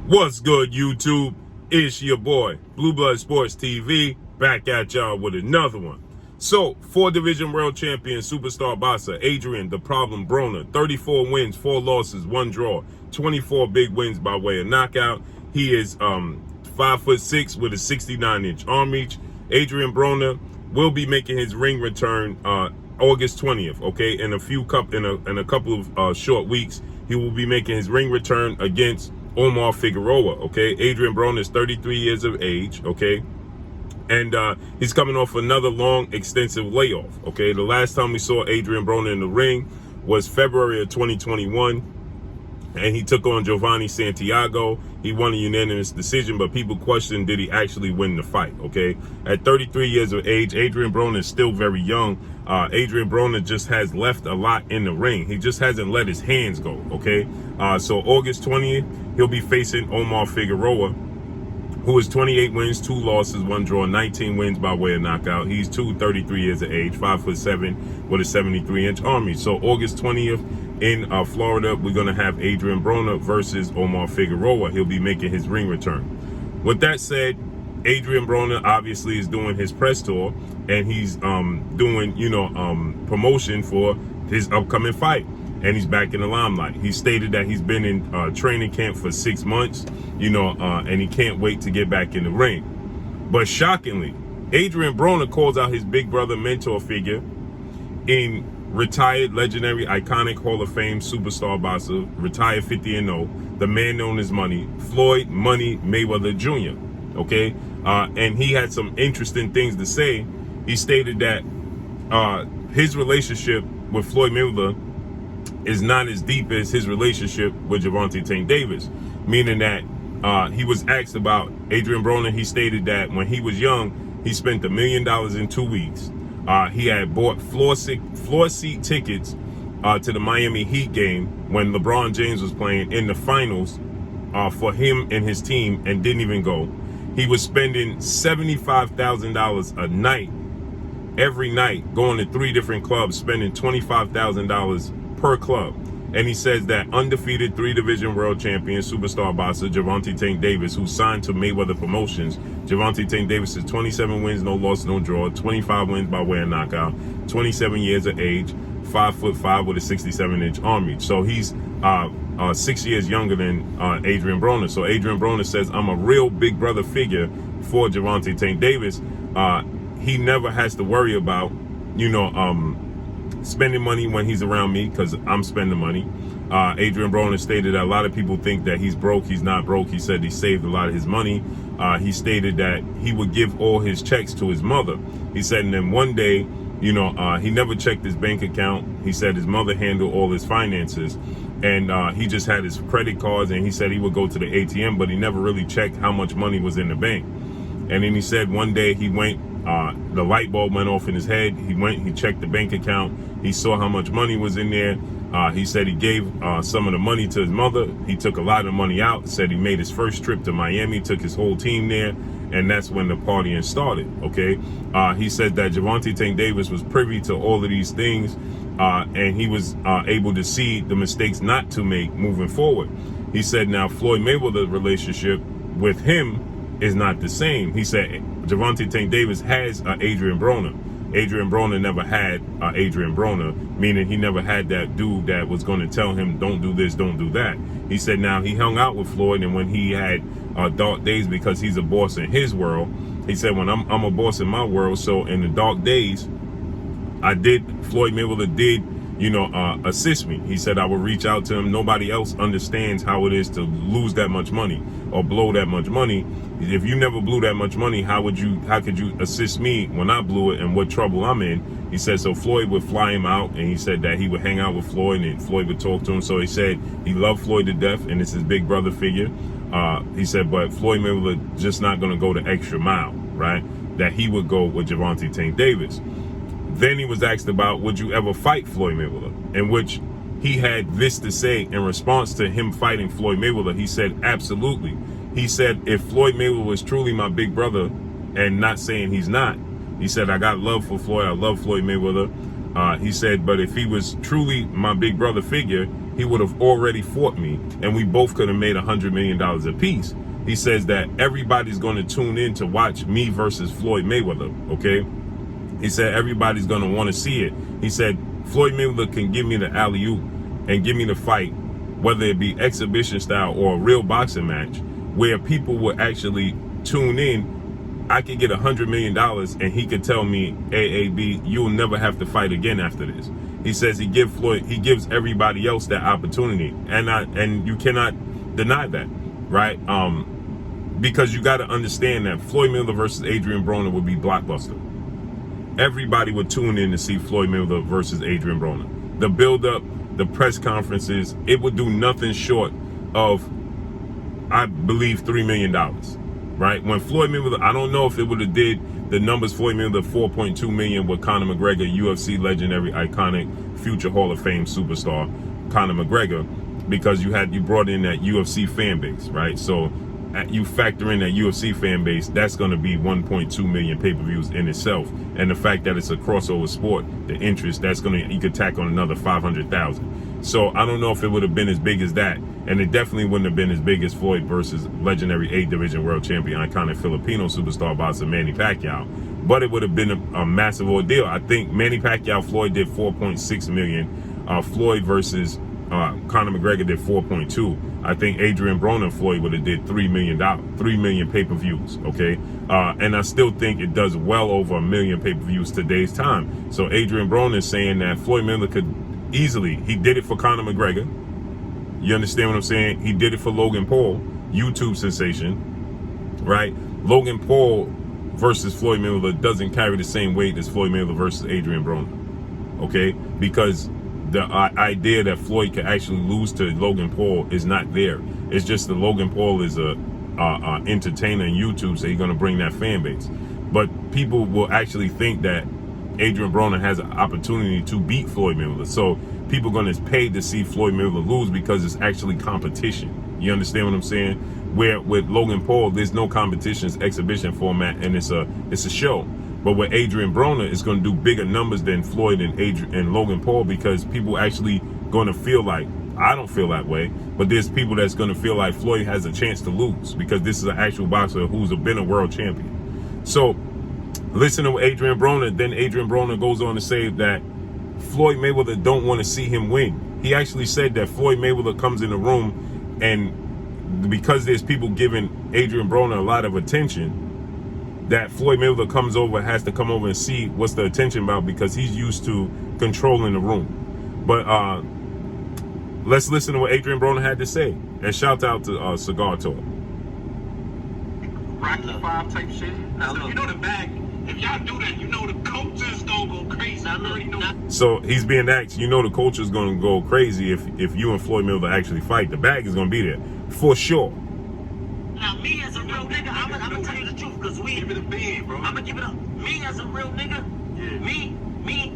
What's good, YouTube? It's your boy, Blue Blood Sports TV, back at y'all with another one. So, 4-division world champion superstar boxer Adrien "The Problem" Broner, 34 wins, 4 losses, 1 draw, 24 big wins by way of knockout. He is 5'6" with a 69-inch arm reach. Adrien Broner will be making his ring return August 20th. Okay, in a couple of short weeks, he will be making his ring return against OMAR Figueroa. Okay, Adrien Broner is 33 years of age. Okay, and he's coming off another long, extensive layoff. Okay, the last time we saw Adrien Broner in the ring was February of 2021, and he took on Giovanni Santiago. He won a unanimous decision, but people questioned, did he actually win the fight? Okay, at 33 years of age, Adrien Broner is still very young. Adrien Broner just has left a lot in the ring. He just hasn't let his hands go. Okay, so August 20th, he'll be facing OMAR Figueroa, who is 28 wins, 2 losses, 1 draw, 19 wins by way of knockout. He's 33 years of age, 5'7", with a 73-inch arm reach. So August 20th in Florida, we're going to have Adrien Broner versus OMAR Figueroa. He'll be making his ring return. With that said, Adrien Broner obviously is doing his press tour, and he's doing, promotion for his upcoming fight. And he's back in the limelight. He stated that he's been in training camp for 6 months, and he can't wait to get back in the ring. But shockingly, Adrien Broner calls out his big brother mentor figure in retired, legendary, iconic Hall of Fame superstar boxer, retired 50-0, the man known as Money, Floyd "Money" Mayweather Jr. Okay, and he had some interesting things to say. He stated that his relationship with Floyd Mayweather is not as deep as his relationship with Gervonta Tank Davis, meaning that he was asked about Adrien Broner. He stated that when he was young, he spent $1 million in 2 weeks. He had bought floor seat tickets to the Miami Heat game when LeBron James was playing in the finals for him and his team, and didn't even go. He was spending $75,000 a night, every night, going to 3 different clubs, spending $25,000 per club. And he says that undefeated 3-division world champion superstar boxer Gervonta Tank Davis, who signed to Mayweather Promotions. Gervonta Tank Davis is 27 wins, no loss, no draw, 25 wins by way of knockout, 27 years of age, 5'5" with a 67-inch arm reach. So he's 6 years younger than Adrien Broner. So Adrien Broner says, I'm a real big brother figure for Gervonta Tank Davis. He never has to worry about, spending money when he's around me, because I'm spending money. Adrien Broner stated that a lot of people think that he's broke. He's not broke. He said he saved a lot of his money. He stated that he would give all his checks to his mother. He said, and then one day, he never checked his bank account. He said his mother handled all his finances, and he just had his credit cards, and he said he would go to the ATM, but he never really checked how much money was in the bank. And then he said one day he went, the light bulb went off in his head. He checked the bank account. He saw how much money was in there. He said he gave some of the money to his mother. He took a lot of money out. Said he made his first trip to Miami, took his whole team there, and that's when the partying started. Okay, he said that Gervonta Tank Davis was privy to all of these things, and he was able to see the mistakes not to make moving forward. He said now Floyd Mayweather's relationship with him is not the same. He said Gervonta Tank Davis has Adrien Broner. Adrien Broner never had Adrien Broner, meaning he never had that dude that was going to tell him, don't do this, don't do that. He said now he hung out with Floyd, and when he had dark days, because he's a boss in his world, he said, when I'm a boss in my world, so in the dark days, Floyd Mayweather did, assist me. He said I would reach out to him. Nobody else understands how it is to lose that much money or blow that much money. If you never blew that much money, how could you assist me when I blew it and what trouble I'm in? He said, so Floyd would fly him out, and he said that he would hang out with Floyd, and Floyd would talk to him. So he said he loved Floyd to death, and it's his big brother figure. He said, but Floyd Mayweather just not going to go the extra mile, right? That he would go with Gervonta Tank Davis. Then he was asked about, would you ever fight Floyd Mayweather? In which he had this to say in response to him fighting Floyd Mayweather. He said, absolutely. He said, if Floyd Mayweather was truly my big brother, and not saying he's not, he said, I got love for Floyd. I love Floyd Mayweather. He said, but if he was truly my big brother figure, he would have already fought me, and we both could have made $100 million apiece. He says that everybody's going to tune in to watch me versus Floyd Mayweather, okay? He said everybody's going to want to see it. He said Floyd Mayweather can give me the alley-oop and give me the fight, whether it be exhibition style or a real boxing match, where people will actually tune in. I could get $100 million and he could tell me, AAB, you'll never have to fight again after this. He says he gives everybody else that opportunity, and you cannot deny that, right? Because you got to understand that Floyd Mayweather versus Adrien Broner would be blockbuster. Everybody would tune in to see Floyd Mayweather versus Adrien Broner. The build-up, the press conferences, it would do nothing short of, I believe, $3 million, right? When Floyd Mayweather, I don't know if it would have did the numbers Floyd Mayweather, 4.2 million with Conor McGregor, UFC legendary, iconic, future Hall of Fame superstar, Conor McGregor, because you brought in that UFC fan base, right? So you factor in that UFC fan base, that's going to be 1.2 million pay-per-views in itself. And the fact that it's a crossover sport, the interest, you could tack on another 500,000. So I don't know if it would have been as big as that. And it definitely wouldn't have been as big as Floyd versus legendary 8th division world champion, iconic Filipino superstar boxer Manny Pacquiao. But it would have been a massive ordeal. I think Manny Pacquiao, Floyd did 4.6 million. Floyd versus Conor McGregor did 4.2. I think Adrien Broner, Floyd would have did $3 million pay-per-views, okay? And I still think it does well over 1 million pay-per-views today's time. So Adrien Broner is saying that Floyd Mayweather could easily, he did it for Conor McGregor. You understand what I'm saying? He did it for Logan Paul, YouTube sensation, right? Logan Paul versus Floyd Mayweather doesn't carry the same weight as Floyd Mayweather versus Adrien Broner, okay? Because the idea that Floyd could actually lose to Logan Paul is not there. It's just that Logan Paul is a entertainer on YouTube, so he's going to bring that fan base. But people will actually think that Adrien Broner has an opportunity to beat Floyd Mayweather. So people are going to pay to see Floyd Mayweather lose because it's actually competition. You understand what I'm saying? Where with Logan Paul, there's no competition, it's exhibition format, and it's a show. But with Adrien Broner, it's going to do bigger numbers than Floyd and Logan Paul, because people actually going to feel like, I don't feel that way, but there's people that's going to feel like Floyd has a chance to lose because this is an actual boxer who's been a world champion. So listen to Adrien Broner. Then Adrien Broner goes on to say that Floyd Mayweather don't want to see him win. He actually said that Floyd Mayweather comes in the room, and because there's people giving Adrien Broner a lot of attention, that Floyd Mayweather has to come over and see what's the attention about, because he's used to controlling the room. But let's listen to what Adrien Broner had to say. And shout out to Cigar Talk. Rocky 5 type shit. Now, you know the bag. If y'all do that, you know the coaches gonna go crazy. I already know that. So he's being asked, you know the culture's gonna go crazy if you and Floyd Mayweather actually fight. The bag is gonna be there for sure. Now, me as a real nigga, I'm gonna tell you the truth, because Give it a band, bro. I'm gonna give it up. Me as a real nigga, Yeah. me,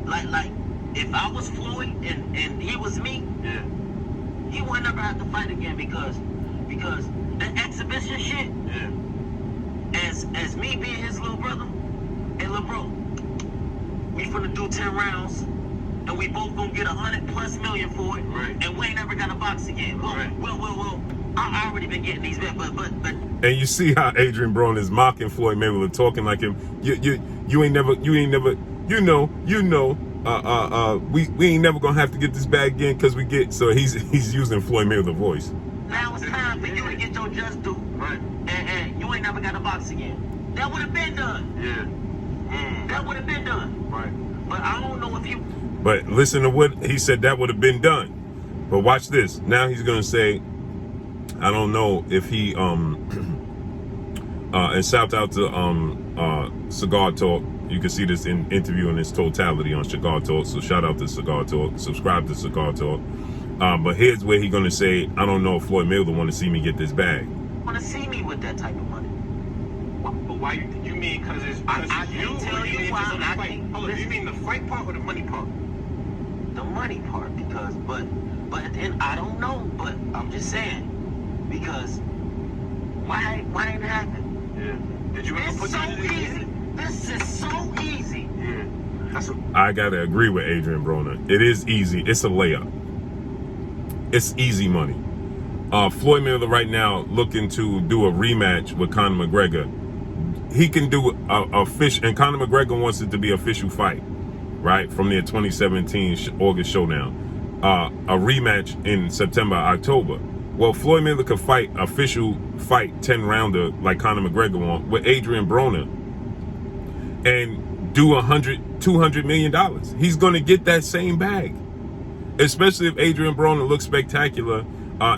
like, if I was Floyd and he was me, Yeah. he would never have to fight again, because the exhibition shit, Yeah. as me being his little brother, hey, little bro, we finna do 10 rounds, and we both gonna get 100+ million for it, Right. and we ain't never gotta box again. Well, Right. well, I already been getting these bets, but. And you see how Adrien Broner is mocking Floyd Mayweather, talking like him. You ain't never, we ain't never gonna have to get this bag again, because we get. So he's using Floyd Mayweather voice. Now it's time for you to get your just due. Right. And you ain't never got to box again. That would have been done. Yeah. That would have been done. Right. But I don't know if you. But listen to what he said, that would have been done. But watch this. Now he's gonna say, I don't know if he and shout out to Cigar Talk. You can see this interview in its totality on Cigar Talk. So shout out to Cigar Talk. Subscribe to Cigar Talk. But here's where he's gonna say, I don't know if Floyd Mayweather want to see me get this bag. Want to see me with that type of money? But why you mean because it's I you? can't tell Or you mean why. just on the I fight? can't- Hold on, do you mean the fight part or the money part? The money part, because but at the end, I don't know. But I'm just saying, because why ain't it happen? Yeah. Did you ever It's put so that in easy. This is so easy. Yeah. That's a I gotta agree with Adrien Broner. It is easy. It's a layup. It's easy money. Floyd Mayweather right now looking to do a rematch with Conor McGregor. He can do a fish, and Conor McGregor wants it to be an official fight, right, from their 2017 August showdown. A rematch in September, October. Well, Floyd Mayweather could fight official fight 10-rounder like Conor McGregor won with Adrien Broner and do $200 million. He's going to get that same bag, especially if Adrien Broner looks spectacular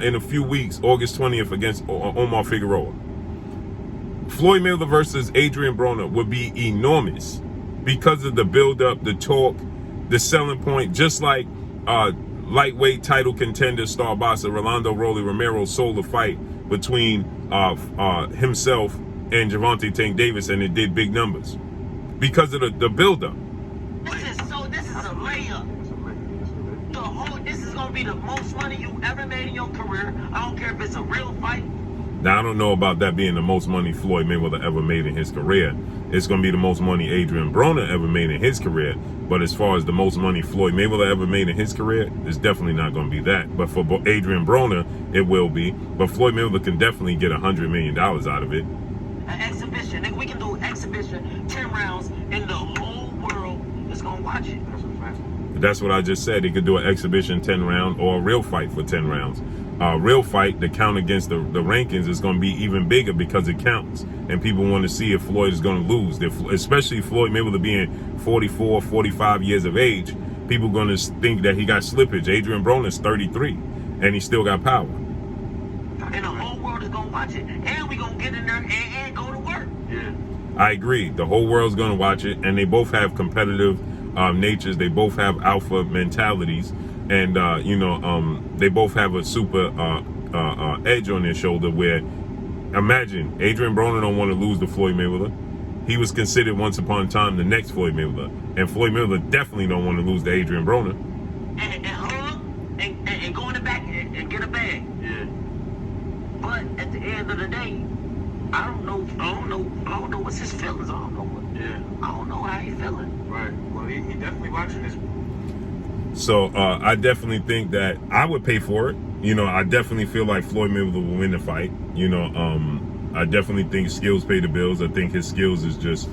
in a few weeks, August 20th against OMAR Figueroa. Floyd Mayweather versus Adrien Broner would be enormous because of the build-up, the talk, the selling point, just like lightweight title contender star boxer Rolando Rolly Romero sold the fight between himself and Gervonta Tank Davis, and it did big numbers because of the build-up. This is a layup. This is gonna be the most money you ever made in your career. I don't care if it's a real fight. Now, I don't know about that being the most money Floyd Mayweather ever made in his career. It's going to be the most money Adrien Broner ever made in his career. But as far as the most money Floyd Mayweather ever made in his career, it's definitely not going to be that. But for Adrien Broner, it will be. But Floyd Mayweather can definitely get $100 million out of it. An exhibition. Nigga, we can do an exhibition, 10 rounds, and the whole world is going to watch it. That's what I just said. He could do an exhibition 10 round or a real fight for 10 rounds. Real fight, the count against the rankings is going to be even bigger because it counts. And people want to see if Floyd is going to lose. Especially Floyd Mayweather being 44, 45 years of age, people going to think that he got slippage. Adrien Broner is 33, and he still got power. And the whole world is going to watch it. And we going to get in there and go to work. Yeah. I agree. The whole world's going to watch it, and they both have competitive natures. They both have alpha mentalities. And, they both have a super edge on their shoulder where, imagine, Adrien Broner don't want to lose to Floyd Mayweather. He was considered once upon a time the next Floyd Mayweather. And Floyd Mayweather definitely don't want to lose to Adrien Broner. And hug and go in the back and get a bag. Yeah. But at the end of the day, I don't know what's his feelings. I don't know how he feeling. Right. Well, he definitely watching this. So I definitely think that I would pay for it. I definitely feel like Floyd Mayweather will win the fight. I definitely think skills pay the bills. I think his skills is just,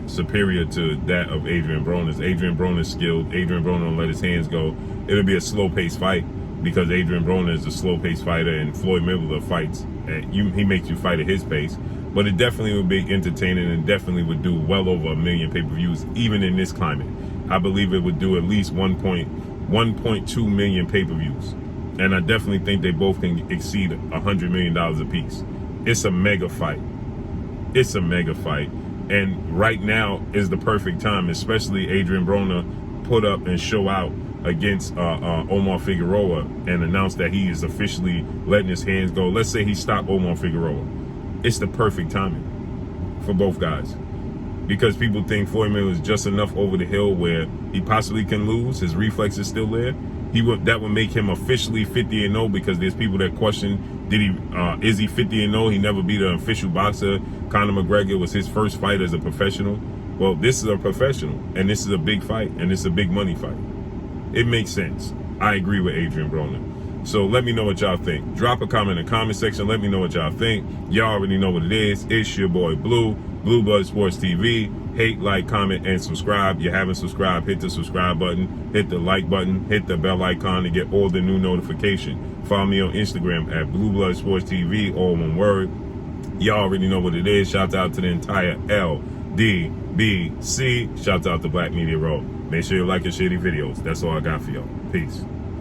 superior to that of Adrien Broner's. Adrien Broner's skilled. Adrien Broner don't let his hands go. It'll be a slow-paced fight because Adrien Broner is a slow-paced fighter, and Floyd Mayweather fights. He makes you fight at his pace. But it definitely would be entertaining and definitely would do well over 1 million pay-per-views, even in this climate. I believe it would do at least 1.2 million pay-per-views. And I definitely think they both can exceed $100 million apiece. It's a mega fight. It's a mega fight. And right now is the perfect time, especially Adrien Broner put up and show out against OMAR Figueroa and announce that he is officially letting his hands go. Let's say he stopped OMAR Figueroa. It's the perfect timing for both guys. Because people think Floyd Mayweather is just enough over the hill where he possibly can lose. His reflex is still there. That would make him officially 50-0 because there's people that question, is he 50-0? He never beat an official boxer. Conor McGregor was his first fight as a professional. Well, this is a professional, and this is a big fight, and it's a big money fight. It makes sense. I agree with Adrien Broner. So let me know what y'all think. Drop a comment in the comment section. Let me know what y'all think. Y'all already know what it is. It's your boy Blue, Blue Blood Sports TV. Hate, like, comment, and subscribe. You haven't subscribed, hit the subscribe button, hit the like button, hit the bell icon to get all the new notification. Follow me on Instagram at Blue Blood Sports TV, all one word. Y'all already know what it is. Shout out to the entire LDBC. Shout out to Black Media Row. Make sure you like and share these videos. That's all I got for y'all. Peace.